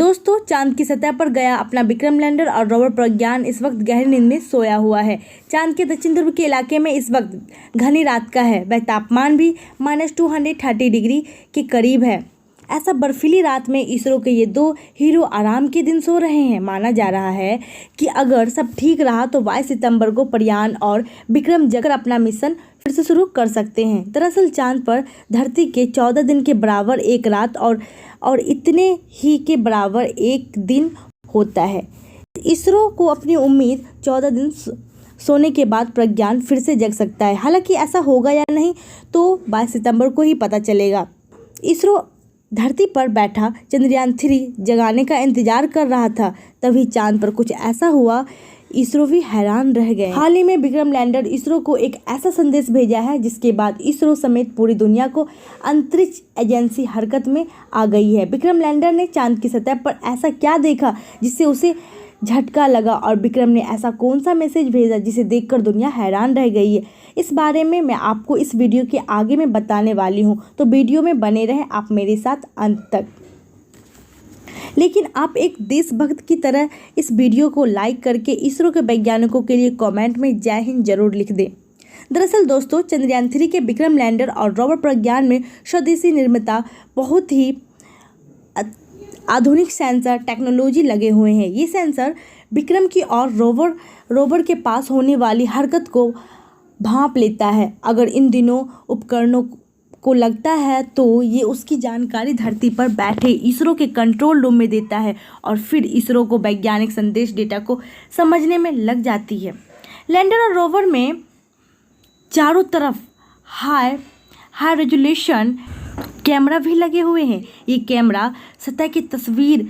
दोस्तों, चांद की सतह पर गया अपना विक्रम लैंडर और रोवर प्रज्ञान इस वक्त गहरी नींद में सोया हुआ है। चांद के दक्षिण ध्रुव के इलाके में इस वक्त घनी रात का है। वह तापमान भी -230 डिग्री के करीब है। ऐसा बर्फीली रात में इसरो के ये दो हीरो आराम के दिन सो रहे हैं। माना जा रहा है कि अगर सब ठीक रहा तो 22 सितंबर को प्रज्ञान और विक्रम जगकर अपना मिशन फिर से शुरू कर सकते हैं। दरअसल चांद पर धरती के 14 दिन के बराबर एक रात और इतने ही के बराबर एक दिन होता है। इसरो को अपनी उम्मीद 14 दिन सोने के बाद प्रज्ञान फिर से जग सकता है। हालांकि ऐसा होगा या नहीं तो 22 सितंबर को ही पता चलेगा। इसरो धरती पर बैठा चंद्रयान 3 जगाने का इंतजार कर रहा था, तभी चांद पर कुछ ऐसा हुआ, इसरो भी हैरान रह गए। हाल ही में विक्रम लैंडर इसरो को एक ऐसा संदेश भेजा है जिसके बाद इसरो समेत पूरी दुनिया को अंतरिक्ष एजेंसी हरकत में आ गई है। विक्रम लैंडर ने चांद की सतह पर ऐसा क्या देखा जिससे उसे झटका लगा और विक्रम ने ऐसा कौन सा मैसेज भेजा जिसे देखकर दुनिया हैरान रह गई है। इस बारे में मैं आपको इस वीडियो के आगे में बताने वाली हूँ, तो वीडियो में बने रहें आप मेरे साथ अंत तक। लेकिन आप एक देशभक्त की तरह इस वीडियो को लाइक करके इसरो के वैज्ञानिकों के लिए कमेंट में जय हिंद जरूर लिख दें। दरअसल दोस्तों, चंद्रयान 3 के विक्रम लैंडर और रोवर प्रज्ञान में स्वदेशी निर्मिता बहुत ही आधुनिक सेंसर टेक्नोलॉजी लगे हुए हैं। ये सेंसर विक्रम की और रोवर के पास होने वाली हरकत को भांप लेता है। अगर इन दिनों उपकरणों को लगता है तो ये उसकी जानकारी धरती पर बैठे इसरो के कंट्रोल रूम में देता है और फिर इसरो को वैज्ञानिक संदेश डेटा को समझने में लग जाती है। लैंडर और रोवर में चारों तरफ हाई रेजोल्यूशन कैमरा भी लगे हुए हैं। ये कैमरा सतह की तस्वीर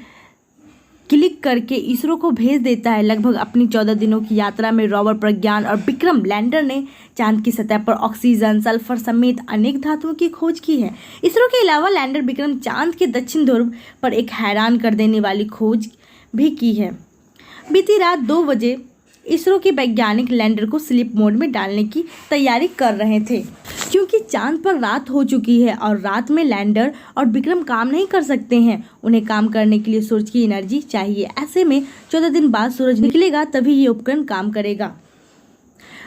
क्लिक करके इसरो को भेज देता है। लगभग अपनी 14 दिनों की यात्रा में रोवर प्रज्ञान और विक्रम लैंडर ने चांद की सतह पर ऑक्सीजन, सल्फर समेत अनेक धातुओं की खोज की है। इसरो के अलावा लैंडर विक्रम चांद के दक्षिण ध्रुव पर एक हैरान कर देने वाली खोज भी की है। बीती रात 2 बजे इसरो के वैज्ञानिक लैंडर को स्लीप मोड में डालने की तैयारी कर रहे थे, क्योंकि चांद पर रात हो चुकी है और रात में लैंडर और विक्रम काम नहीं कर सकते हैं। उन्हें काम करने के लिए सूरज की एनर्जी चाहिए। ऐसे में 14 दिन बाद सूरज निकलेगा तभी ये उपकरण काम करेगा।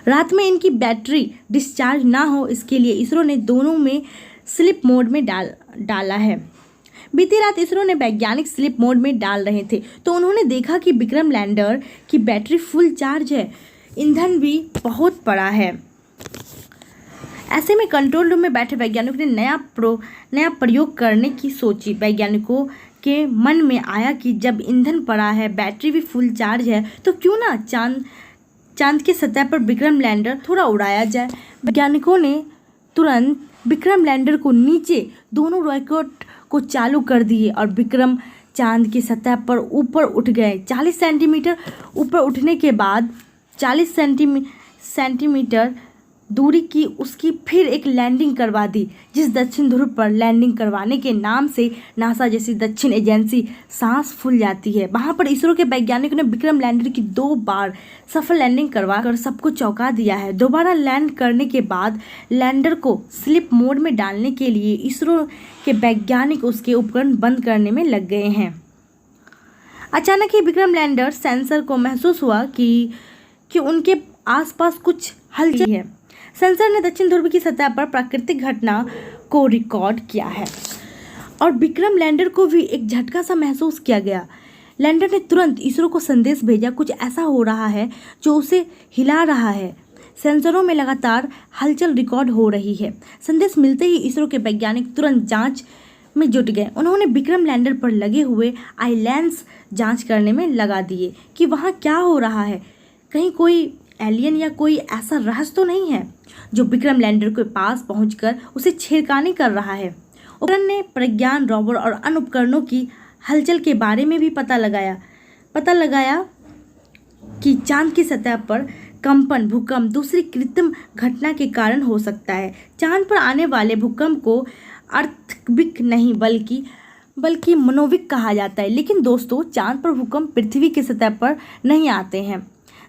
रात में इनकी बैटरी डिस्चार्ज ना हो इसके लिए इसरो ने दोनों में स्लीप मोड में डाला है। बीती रात इसरो ने वैज्ञानिक स्लीप मोड में डाल रहे थे तो उन्होंने देखा कि विक्रम लैंडर की बैटरी फुल चार्ज है, ईंधन भी बहुत पड़ा है। ऐसे में कंट्रोल रूम में बैठे वैज्ञानिकों ने नया प्रयोग करने की सोची। वैज्ञानिकों के मन में आया कि जब ईंधन पड़ा है, बैटरी भी फुल चार्ज है, तो क्यों ना चांद की सतह पर विक्रम लैंडर थोड़ा उड़ाया जाए। वैज्ञानिकों ने तुरंत विक्रम लैंडर को नीचे दोनों रॉकेट को चालू कर दिए और विक्रम चांद की सतह पर ऊपर उठ गए। 40 सेंटीमीटर ऊपर उठने के बाद 40 सेंटीमीटर दूरी की उसकी फिर एक लैंडिंग करवा दी, जिस दक्षिण ध्रुव पर लैंडिंग करवाने के नाम से नासा जैसी दक्षिण एजेंसी सांस फूल जाती है। वहां पर इसरो के वैज्ञानिकों ने विक्रम लैंडर की 2 बार सफल लैंडिंग करवा कर सबको चौंका दिया है। दोबारा लैंड करने के बाद लैंडर को स्लीप मोड में डालने के लिए इसरो के वैज्ञानिक उसके उपकरण बंद करने में लग गए हैं। अचानक ही विक्रम लैंडर सेंसर को महसूस हुआ कि उनके आसपास कुछ हलचल है। सेंसर ने दक्षिण ध्रुव की सतह पर प्राकृतिक घटना को रिकॉर्ड किया है और विक्रम लैंडर को भी एक झटका सा महसूस किया गया। लैंडर ने तुरंत इसरो को संदेश भेजा, कुछ ऐसा हो रहा है जो उसे हिला रहा है। सेंसरों में लगातार हलचल रिकॉर्ड हो रही है। संदेश मिलते ही इसरो के वैज्ञानिक तुरंत जांच में जुट गए। उन्होंने विक्रम लैंडर पर लगे हुए आई लेंस जांच करने में लगा दिए कि वहाँ क्या हो रहा है। कहीं कोई एलियन या कोई ऐसा रहस्य तो नहीं है जो विक्रम लैंडर के पास पहुंचकर उसे छेड़खानी कर रहा है। उपकरण ने प्रज्ञान, रोवर और अन्य उपकरणों की हलचल के बारे में भी पता लगाया कि चांद की सतह पर कंपन, भूकंप दूसरी कृत्रिम घटना के कारण हो सकता है। चांद पर आने वाले भूकंप को अर्थक्वेक नहीं बल्कि मनोविक कहा जाता है। लेकिन दोस्तों, चांद पर भूकंप पृथ्वी की सतह पर नहीं आते हैं।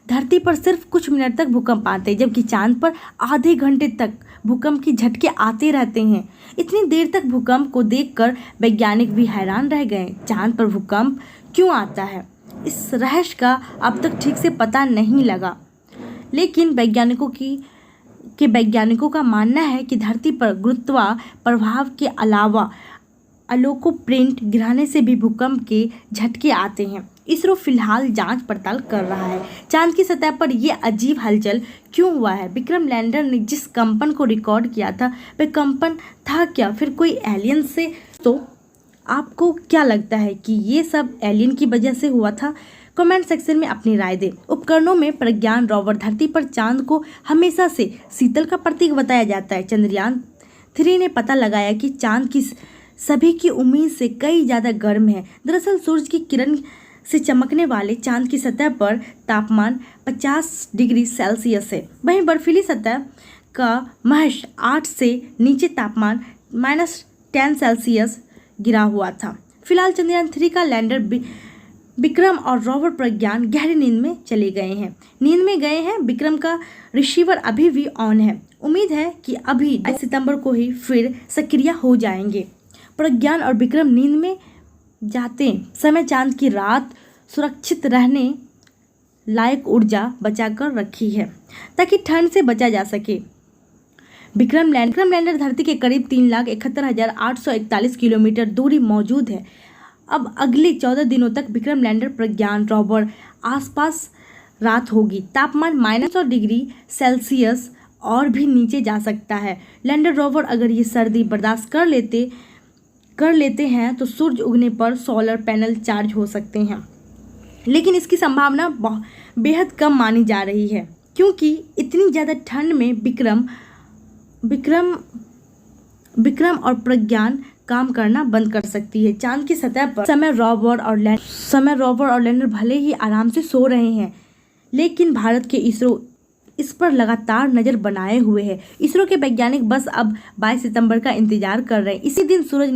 धरती पर सिर्फ कुछ मिनट तक भूकंप आते हैं, जबकि चांद पर आधे घंटे तक भूकंप की झटके आते रहते हैं। इतनी देर तक भूकंप को देखकर वैज्ञानिक भी हैरान रह गए। चांद पर भूकंप क्यों आता है, इस रहस्य का अब तक ठीक से पता नहीं लगा, लेकिन वैज्ञानिकों का मानना है कि धरती पर गुरुत्वाकर्षण प्रभाव के अलावा अलोकोप्रिंट गिराने से भी भूकंप के झटके आते हैं। इसरो फिलहाल जांच पड़ताल कर रहा है चांद की सतह पर यह अजीब हलचल क्यों हुआ है। विक्रम लैंडर ने जिस कंपन को रिकॉर्ड किया था वह कंपन था क्या, फिर कोई एलियन से? तो आपको क्या लगता है कि ये सब एलियन की वजह से हुआ था? कमेंट सेक्शन में अपनी राय दें। उपकरणों में प्रज्ञान रोवर धरती पर चांद को हमेशा से शीतल का प्रतीक बताया जाता है। चंद्रयान 3 ने पता लगाया कि चांद की सभी की उम्मीद से कई ज़्यादा गर्म है। दरअसल सूरज की किरण से चमकने वाले चांद की सतह पर तापमान 50 डिग्री सेल्सियस है, वहीं बर्फीली सतह का महज 8 से नीचे तापमान -10 सेल्सियस गिरा हुआ था। फिलहाल चंद्रयान 3 का लैंडर विक्रम और रोवर प्रज्ञान गहरी नींद में चले गए हैं। विक्रम का रिसीवर अभी भी ऑन है। उम्मीद है कि अभी 22 सितंबर को ही फिर सक्रिय हो जाएंगे। प्रज्ञान और विक्रम नींद में जाते समय चांद की रात सुरक्षित रहने लायक ऊर्जा बचाकर रखी है ताकि ठंड से बचा जा सके। विक्रम लैंडर धरती के करीब 3,71,841 किलोमीटर दूरी मौजूद है। अब अगले 14 दिनों तक विक्रम लैंडर प्रज्ञान रोवर आसपास रात होगी। तापमान -100 डिग्री सेल्सियस और भी नीचे जा सकता है। लैंडर रोवर अगर ये सर्दी बर्दाश्त कर लेते हैं तो सूरज उगने पर सोलर पैनल चार्ज हो सकते हैं, लेकिन इसकी संभावना बेहद कम मानी जा रही है क्योंकि इतनी ज़्यादा ठंड में विक्रम और प्रज्ञान काम करना बंद कर सकती है। चांद की सतह पर समय रोवर और लैंडर भले ही आराम से सो रहे हैं, लेकिन भारत के इसरो इस पर लगातार नज़र बनाए हुए है। इसरो के वैज्ञानिक बस अब 22 सितंबर का इंतजार कर रहे हैं। इसी दिन सूरज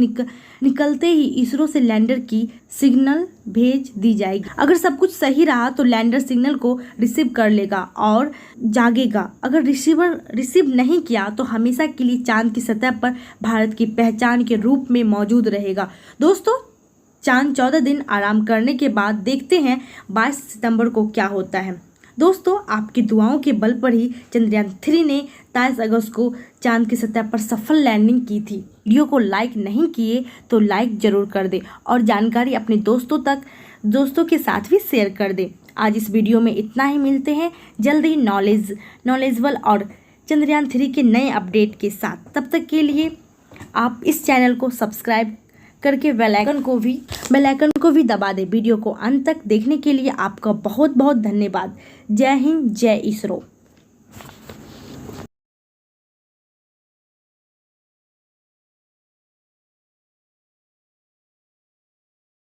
निकलते ही इसरो से लैंडर की सिग्नल भेज दी जाएगी। अगर सब कुछ सही रहा तो लैंडर सिग्नल को रिसीव कर लेगा और जागेगा। अगर रिसीव नहीं किया तो हमेशा के लिए चांद की सतह पर भारत की पहचान के रूप में मौजूद रहेगा। दोस्तों, चांद 14 दिन आराम करने के बाद देखते हैं 22 सितंबर को क्या होता है। दोस्तों, आपकी दुआओं के बल पर ही चंद्रयान 3 ने 23 अगस्त को चांद की सतह पर सफल लैंडिंग की थी। वीडियो को लाइक नहीं किए तो लाइक जरूर कर दे और जानकारी अपने दोस्तों के साथ भी शेयर कर दे। आज इस वीडियो में इतना ही। मिलते हैं जल्दी नॉलेजबल और चंद्रयान 3 के नए अपडेट के साथ। तब तक के लिए आप इस चैनल को सब्सक्राइब करके बेल आइकन को भी दबा दें। वीडियो को अंत तक देखने के लिए आपका बहुत बहुत धन्यवाद। जय हिंद, जय इसरो।